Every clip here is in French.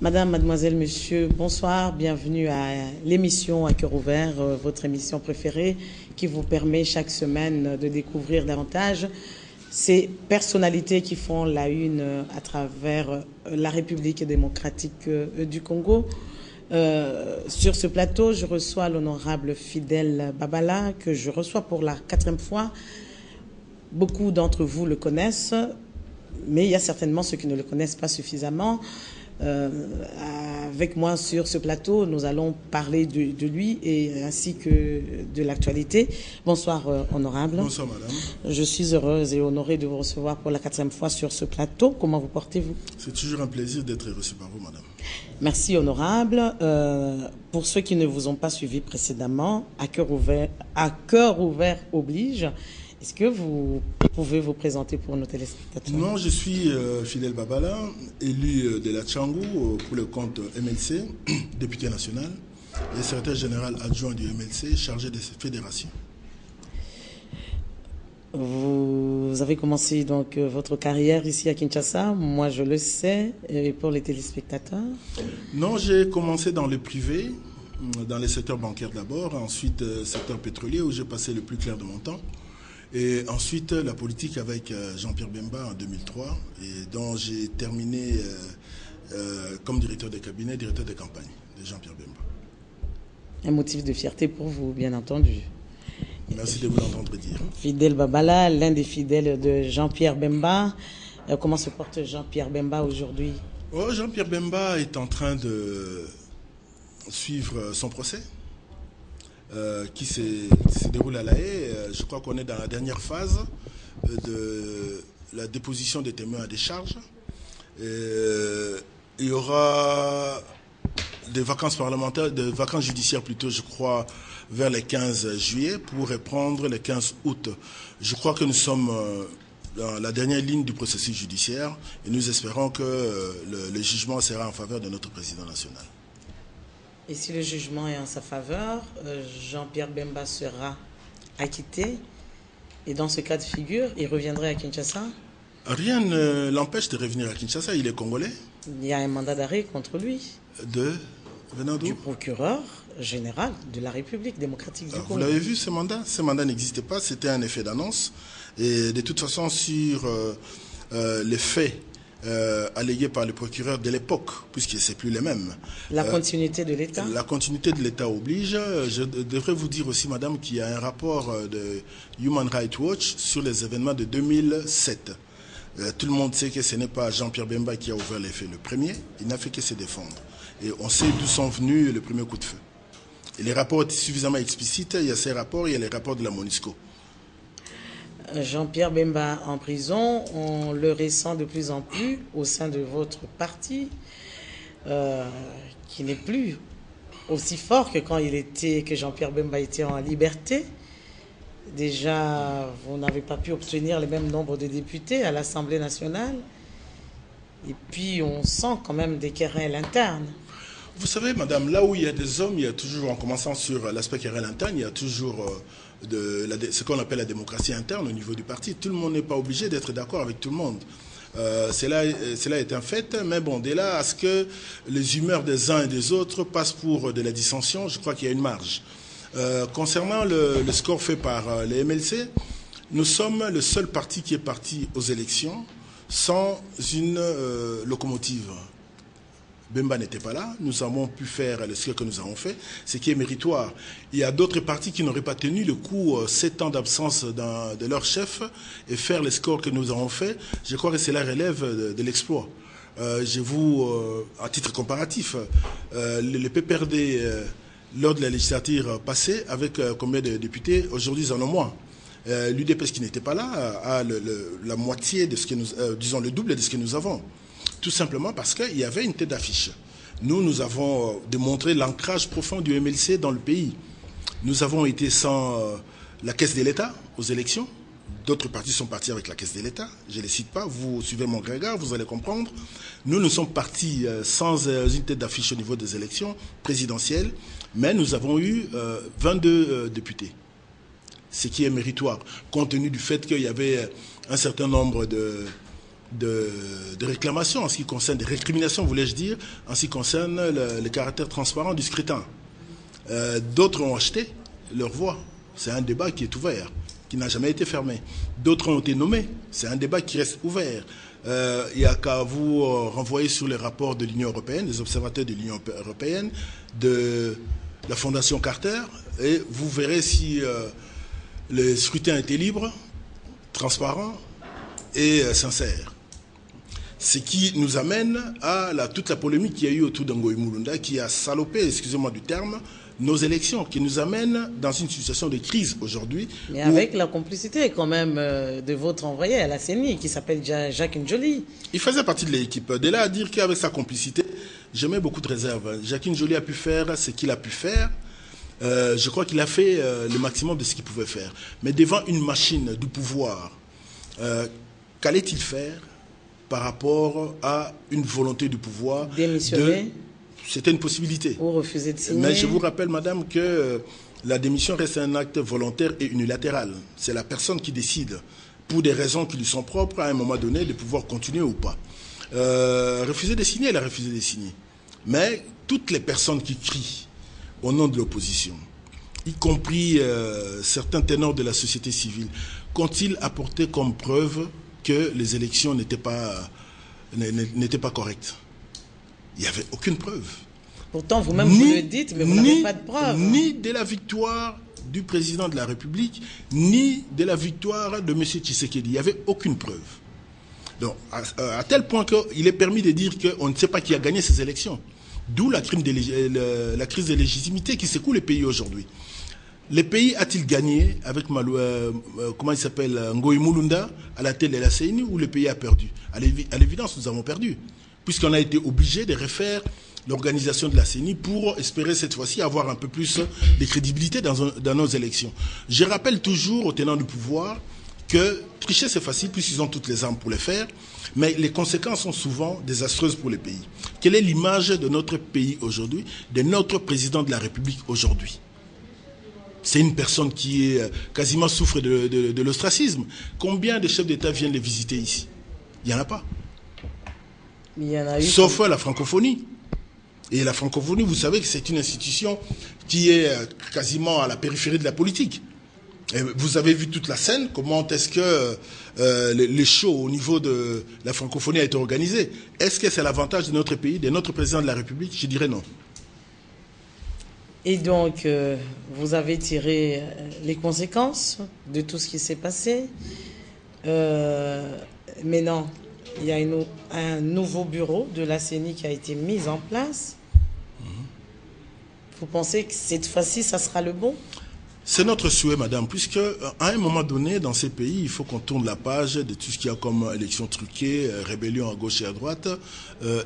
Madame, mademoiselle, monsieur, bonsoir, bienvenue à l'émission À Cœur Ouvert, votre émission préférée qui vous permet chaque semaine de découvrir davantage ces personnalités qui font la une à travers la République démocratique du Congo. Sur ce plateau, je reçois l'honorable Fidèle Babala, que je reçois pour la 4e fois. Beaucoup d'entre vous le connaissent, mais il y a certainement ceux qui ne le connaissent pas suffisamment. Avec moi sur ce plateau, nous allons parler de lui et ainsi que de l'actualité. Bonsoir, honorable. Bonsoir, madame. Je suis heureuse et honorée de vous recevoir pour la 4e fois sur ce plateau. Comment vous portez-vous? C'est toujours un plaisir d'être reçu par vous, madame. Merci, honorable. Pour ceux qui ne vous ont pas suivi précédemment, À Cœur Ouvert oblige. Est-ce que vous pouvez vous présenter pour nos téléspectateurs? Non, je suis Fidèle Babala, élu de la Tchangou pour le compte MLC, député national, et secrétaire général adjoint du MLC, chargé des fédérations. Vous avez commencé donc votre carrière ici à Kinshasa, moi je le sais, et pour les téléspectateurs? Non, j'ai commencé dans le privé, dans les secteurs bancaires d'abord, ensuite secteur pétrolier où j'ai passé le plus clair de mon temps. Et ensuite, la politique avec Jean-Pierre Bemba en 2003, et dont j'ai terminé comme directeur de cabinet, directeur de campagne de Jean-Pierre Bemba. Un motif de fierté pour vous, bien entendu. Merci de vous l'entendre dire. Fidèle Babala, l'un des fidèles de Jean-Pierre Bemba. Comment se porte Jean-Pierre Bemba aujourd'hui? Jean-Pierre Bemba est en train de suivre son procès. Qui se déroule à La Haye. Je crois qu'on est dans la dernière phase de la déposition des témoins à décharge. Il y aura des vacances parlementaires, des vacances judiciaires plutôt, je crois, vers le 15 juillet pour reprendre le 15 août. Je crois que nous sommes dans la dernière ligne du processus judiciaire et nous espérons que le jugement sera en faveur de notre président national. Et si le jugement est en sa faveur, Jean-Pierre Bemba sera acquitté. Et dans ce cas de figure, il reviendrait à Kinshasa? Rien ne l'empêche de revenir à Kinshasa. Il est congolais. Il y a un mandat d'arrêt contre lui. Venant d'où? Du procureur général de la République démocratique du Congo. Vous l'avez vu, ce mandat? Ce mandat n'existait pas. C'était un effet d'annonce. Et de toute façon, sur les faits allégués par le procureur de l'époque, puisque c'est plus les mêmes. La continuité de l'État? La continuité de l'État oblige. Je devrais vous dire aussi, madame, qu'il y a un rapport de Human Rights Watch sur les événements de 2007. Tout le monde sait que ce n'est pas Jean-Pierre Bemba qui a ouvert les faits le premier. Il n'a fait que se défendre. Et on sait d'où sont venus le premier coup de feu. Et les rapports étaient suffisamment explicites. Il y a ces rapports, il y a les rapports de la MONUSCO. Jean-Pierre Bemba en prison, on le ressent de plus en plus au sein de votre parti, qui n'est plus aussi fort que quand que Jean-Pierre Bemba était en liberté. Déjà, vous n'avez pas pu obtenir le même nombre de députés à l'Assemblée nationale. Et puis, on sent quand même des querelles internes. Vous savez, madame, là où il y a des hommes, il y a toujours, en commençant sur l'aspect querelle interne, il y a toujours ce qu'on appelle la démocratie interne au niveau du parti. Tout le monde n'est pas obligé d'être d'accord avec tout le monde. Cela est un fait, mais bon, dès là à ce que les humeurs des uns et des autres passent pour de la dissension, je crois qu'il y a une marge. Concernant le score fait par les MLC, nous sommes le seul parti qui est parti aux élections sans une locomotive. Bemba n'était pas là, nous avons pu faire le score que nous avons fait, ce qui est méritoire. Il y a d'autres partis qui n'auraient pas tenu le coup, 7 ans d'absence de leur chef et faire le score que nous avons fait. Je crois que cela relève de l'exploit. À titre comparatif, le PPRD, lors de la législature passée, avec combien de députés, aujourd'hui ils en ont moins. L'UDPS qui n'était pas là a la moitié de ce que nous, disons le double de ce que nous avons. Tout simplement parce qu'il y avait une tête d'affiche. Nous avons démontré l'ancrage profond du MLC dans le pays. Nous avons été sans la caisse de l'État aux élections. D'autres partis sont partis avec la caisse de l'État. Je ne les cite pas. Vous suivez mon regard, vous allez comprendre. Nous sommes partis sans une tête d'affiche au niveau des élections présidentielles. Mais nous avons eu 22 députés. Ce qui est méritoire, compte tenu du fait qu'il y avait un certain nombre de réclamations en ce qui concerne, des récriminations, voulais-je dire, en ce qui concerne le caractère transparent du scrutin. D'autres ont acheté leur voix. C'est un débat qui est ouvert, qui n'a jamais été fermé. D'autres ont été nommés. C'est un débat qui reste ouvert. Il n'y a qu'à vous renvoyer sur les rapports de l'Union européenne, des observateurs de l'Union européenne, de la Fondation Carter, et vous verrez si le scrutin était libre, transparent et sincère. Ce qui nous amène à toute la polémique qu'il y a eu autour d'Ngoï Mulunda, qui a salopé, excusez-moi du terme, nos élections, qui nous amène dans une situation de crise aujourd'hui. Mais avec la complicité quand même de votre envoyé à la CENI, qui s'appelle Jacques Njoli. Il faisait partie de l'équipe. De là à dire qu'avec sa complicité, je mets beaucoup de réserves. Jacques Njoli a pu faire ce qu'il a pu faire. Je crois qu'il a fait le maximum de ce qu'il pouvait faire. Mais devant une machine du pouvoir, qu'allait-il faire par rapport à une volonté du pouvoir? Démissionner? C'était une possibilité. Ou refuser de signer? Mais je vous rappelle, madame, que la démission reste un acte volontaire et unilatéral. C'est la personne qui décide, pour des raisons qui lui sont propres, à un moment donné, de pouvoir continuer ou pas. Refuser de signer, elle a refusé de signer. Mais toutes les personnes qui crient au nom de l'opposition, y compris certains ténors de la société civile, qu'ont-ils apporté comme preuve que les élections n'étaient pas correctes? Il n'y avait aucune preuve. Pourtant, vous-même, vous le dites, mais vous n'avez pas de preuve. Ni de la victoire du président de la République, ni de la victoire de M. Tshisekedi. Il n'y avait aucune preuve. Donc, à tel point qu'il est permis de dire qu'on ne sait pas qui a gagné ces élections. D'où la crise de légitimité qui secoue le pays aujourd'hui. Le pays a-t-il gagné avec comment il s'appelle, Ngoï Mulunda à la tête de la CENI, ou le pays a perdu? À l'évidence, nous avons perdu, puisqu'on a été obligé de refaire l'organisation de la CENI pour espérer cette fois-ci avoir un peu plus de crédibilité dans nos élections. Je rappelle toujours aux tenants du pouvoir que tricher c'est facile puisqu'ils ont toutes les armes pour le faire, mais les conséquences sont souvent désastreuses pour le pays. Quelle est l'image de notre pays aujourd'hui, de notre président de la République aujourd'hui? C'est une personne qui quasiment souffre de l'ostracisme. Combien de chefs d'État viennent les visiter ici? Il n'y en a pas. Il y en a eu sauf la francophonie. Et la francophonie, vous savez que c'est une institution qui est quasiment à la périphérie de la politique. Et vous avez vu toute la scène, comment est-ce que les shows au niveau de la francophonie a été organisé. Est-ce que c'est l'avantage de notre pays, de notre président de la République? Je dirais non. Et donc, vous avez tiré les conséquences de tout ce qui s'est passé. Mais non, il y a un nouveau bureau de la CENI qui a été mis en place. Vous pensez que cette fois-ci, ça sera le bon? C'est notre souhait, madame, puisque à un moment donné, dans ces pays, il faut qu'on tourne la page de tout ce qu'il y a comme élections truquées, rébellion à gauche et à droite.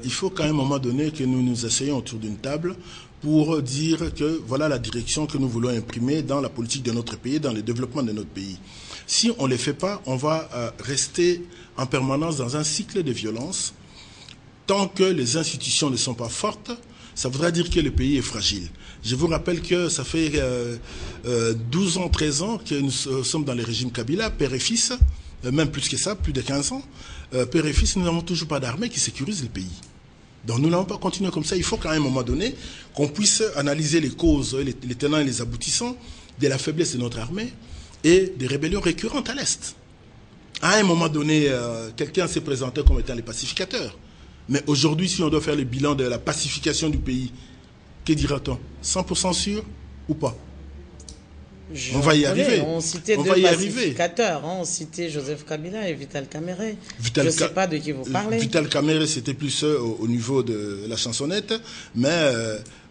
Il faut qu'à un moment donné, que nous nous essayions autour d'une table pour dire que voilà la direction que nous voulons imprimer dans la politique de notre pays, dans le développement de notre pays. Si on ne les fait pas, on va rester en permanence dans un cycle de violence. Tant que les institutions ne sont pas fortes, ça voudra dire que le pays est fragile. Je vous rappelle que ça fait 12 ans, 13 ans que nous sommes dans le régime Kabila, père et fils, même plus que ça, plus de 15 ans. Père et fils, nous n'avons toujours pas d'armée qui sécurise le pays. Donc nous n'allons pas continuer comme ça. Il faut qu'à un moment donné, qu'on puisse analyser les causes, les tenants et les aboutissants de la faiblesse de notre armée et des rébellions récurrentes à l'Est. À un moment donné, quelqu'un s'est présenté comme étant les pacificateurs. Mais aujourd'hui, si on doit faire le bilan de la pacification du pays, que dira-t-on? 100% sûr ou pas? On va y arriver. On citait deux pacificateurs. On citait Joseph Kabila et Vital Kamerhe. Je ne sais pas de qui vous parlez. Vital Kamerhe, c'était plus au niveau de la chansonnette. Mais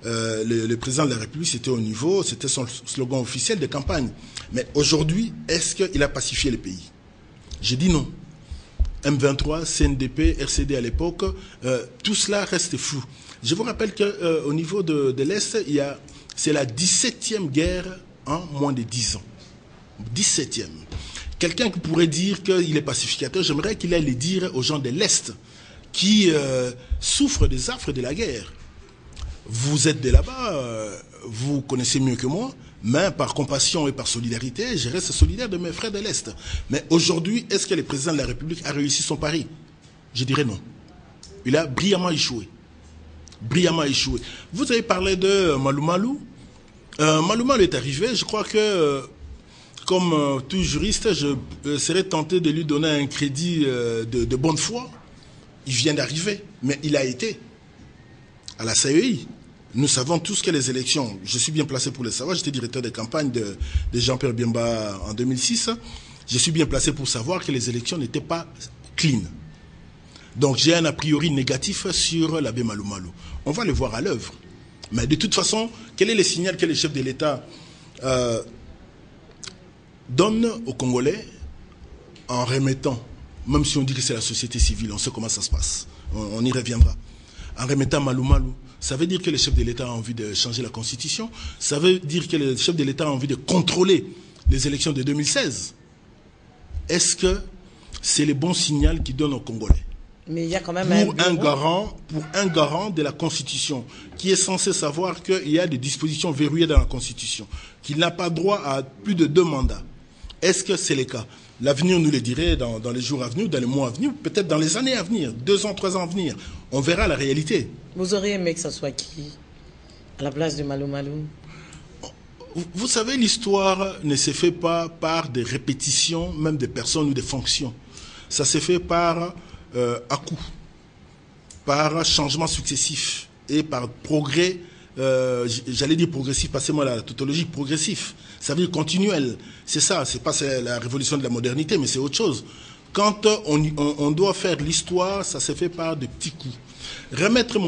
le président de la République, c'était au niveau, c'était son slogan officiel de campagne. Mais aujourd'hui, est-ce qu'il a pacifié le pays? J'ai dit non. M23, CNDP, RCD à l'époque, tout cela reste flou. Je vous rappelle qu'au niveau de l'Est, c'est la 17e guerre en moins de 10 ans. 17e. Quelqu'un qui pourrait dire qu'il est pacificateur, j'aimerais qu'il aille le dire aux gens de l'Est qui souffrent des affres de la guerre. Vous êtes de là-bas, vous connaissez mieux que moi, mais par compassion et par solidarité, je reste solidaire de mes frères de l'Est. Mais aujourd'hui, est-ce que le président de la République a réussi son pari? Je dirais non. Il a brillamment échoué. Brillamment échoué. Vous avez parlé de Malou Malou. Malou Malou est arrivé, je crois que, comme tout juriste, je serais tenté de lui donner un crédit de bonne foi. Il vient d'arriver, mais il a été à la CEI. Nous savons tous que les élections, je suis bien placé pour le savoir, j'étais directeur de campagne de Jean-Pierre Biemba en 2006, je suis bien placé pour savoir que les élections n'étaient pas clean. Donc j'ai un a priori négatif sur l'abbé Malou Malou. On va le voir à l'œuvre. Mais de toute façon, quel est le signal que le chef de l'État donne aux Congolais en remettant, même si on dit que c'est la société civile, on sait comment ça se passe, on y reviendra, en remettant Malou Malou, ça veut dire que le chef de l'État a envie de changer la Constitution, ça veut dire que le chef de l'État a envie de contrôler les élections de 2016. Est-ce que c'est le bon signal qu'il donne aux Congolais? Mais il y a quand même pour un garant de la Constitution, qui est censé savoir qu'il y a des dispositions verrouillées dans la Constitution, qu'il n'a pas droit à plus de 2 mandats. Est-ce que c'est le cas? L'avenir nous le dirait dans les jours à venir, dans les mois à venir, peut-être dans les années à venir, 2 ans, 3 ans à venir. On verra la réalité. Vous auriez aimé que ce soit qui à la place de Malou Malou? Vous savez, l'histoire ne se fait pas par des répétitions, même des personnes ou des fonctions. Ça se fait par à-coup, par changement successif et par progrès, j'allais dire progressif, passez-moi la tautologie, progressif. Ça veut dire continuel. C'est ça, c'est pas la révolution de la modernité, mais c'est autre chose. Quand on doit faire l'histoire, ça se fait par de petits coups. Remettre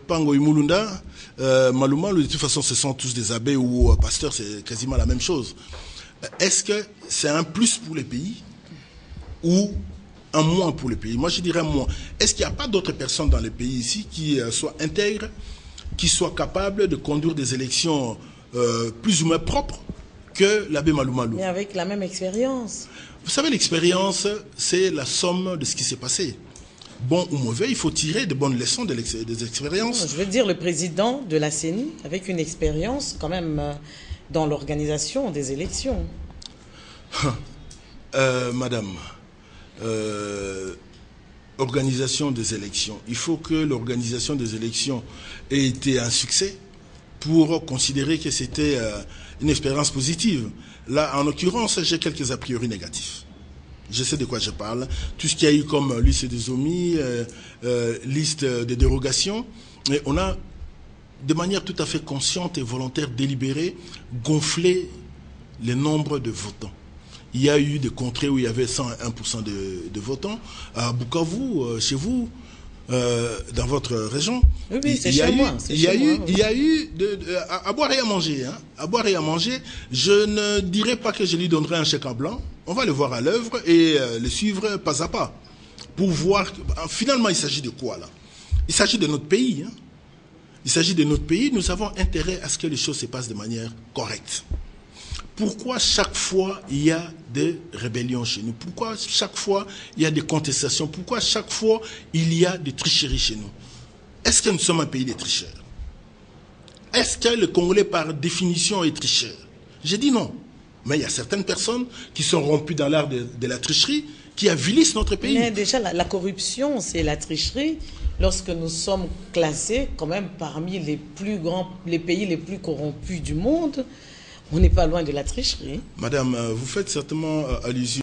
Pangoy Mulunda, Malou Malou, de toute façon, ce sont tous des abbés ou pasteurs, c'est quasiment la même chose. Est-ce que c'est un plus pour les pays ou un moins pour le pays? Moi, je dirais moins. Est-ce qu'il n'y a pas d'autres personnes dans le pays ici qui soient intègres, qui soient capables de conduire des élections plus ou moins propres que l'abbé Malou Malou? Mais avec la même expérience. Vous savez, l'expérience, c'est la somme de ce qui s'est passé. Bon ou mauvais, il faut tirer de bonnes leçons des expériences. Non, je veux dire, le président de la CENI, avec une expérience quand même dans l'organisation des élections. Madame, organisation des élections. Il faut que l'organisation des élections ait été un succès pour considérer que c'était une expérience positive. Là, en l'occurrence, j'ai quelques a priori négatifs. Je sais de quoi je parle. Tout ce qu'il y a eu comme liste des omis, liste de dérogations, et on a, de manière tout à fait consciente et volontaire, délibérée, gonflé le nombre de votants. Il y a eu des contrées où il y avait 101% de votants. À Bukavu, chez vous, dans votre région, oui, c'est chez moi. Il y a eu à boire et à manger. Hein. À boire et à manger. Je ne dirais pas que je lui donnerai un chèque en blanc. On va le voir à l'œuvre et le suivre pas à pas. Pour voir... Finalement, il s'agit de quoi, là? Il s'agit de notre pays. Hein. Il s'agit de notre pays. Nous avons intérêt à ce que les choses se passent de manière correcte. Pourquoi chaque fois il y a des rébellions chez nous? Pourquoi chaque fois il y a des contestations? Pourquoi chaque fois il y a des tricheries chez nous? Est-ce que nous sommes un pays de tricheurs? Est-ce que le Congolais par définition est tricheur? J'ai dit non. Mais il y a certaines personnes qui sont rompues dans l'art de la tricherie, qui avilissent notre pays. Mais déjà, la corruption, c'est la tricherie. Lorsque nous sommes classés quand même parmi les pays les plus corrompus du monde, on n'est pas loin de la tricherie. Madame, vous faites certainement allusion